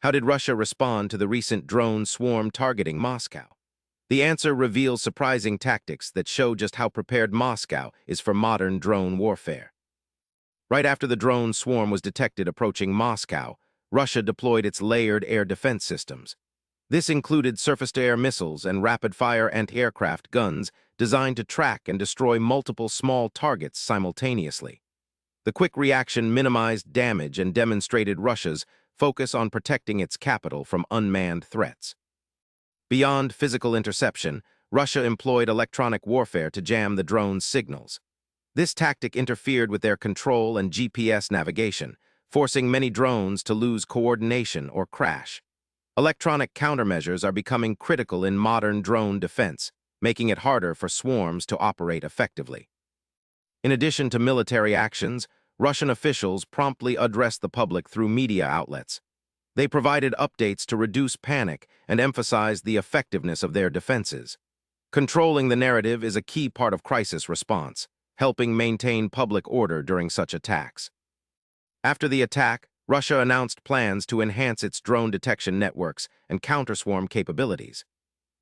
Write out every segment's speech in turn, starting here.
How did Russia respond to the recent drone swarm targeting Moscow? The answer reveals surprising tactics that show just how prepared Moscow is for modern drone warfare. Right after the drone swarm was detected approaching Moscow, Russia deployed its layered air defense systems. This included surface-to-air missiles and rapid-fire anti-aircraft guns designed to track and destroy multiple small targets simultaneously. The quick reaction minimized damage and demonstrated Russia's focus on protecting its capital from unmanned threats. Beyond physical interception, Russia employed electronic warfare to jam the drone's signals. This tactic interfered with their control and GPS navigation, forcing many drones to lose coordination or crash. Electronic countermeasures are becoming critical in modern drone defense, making it harder for swarms to operate effectively. In addition to military actions, Russian officials promptly addressed the public through media outlets. They provided updates to reduce panic and emphasized the effectiveness of their defenses. Controlling the narrative is a key part of crisis response, helping maintain public order during such attacks. After the attack, Russia announced plans to enhance its drone detection networks and counter-swarm capabilities.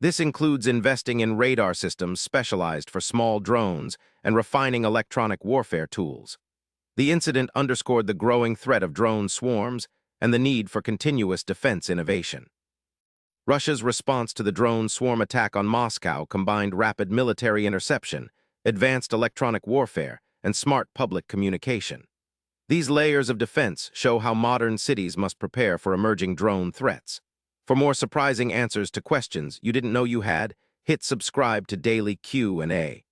This includes investing in radar systems specialized for small drones and refining electronic warfare tools. The incident underscored the growing threat of drone swarms and the need for continuous defense innovation. Russia's response to the drone swarm attack on Moscow combined rapid military interception, advanced electronic warfare, and smart public communication. These layers of defense show how modern cities must prepare for emerging drone threats. For more surprising answers to questions you didn't know you had, hit subscribe to Daily Q&A.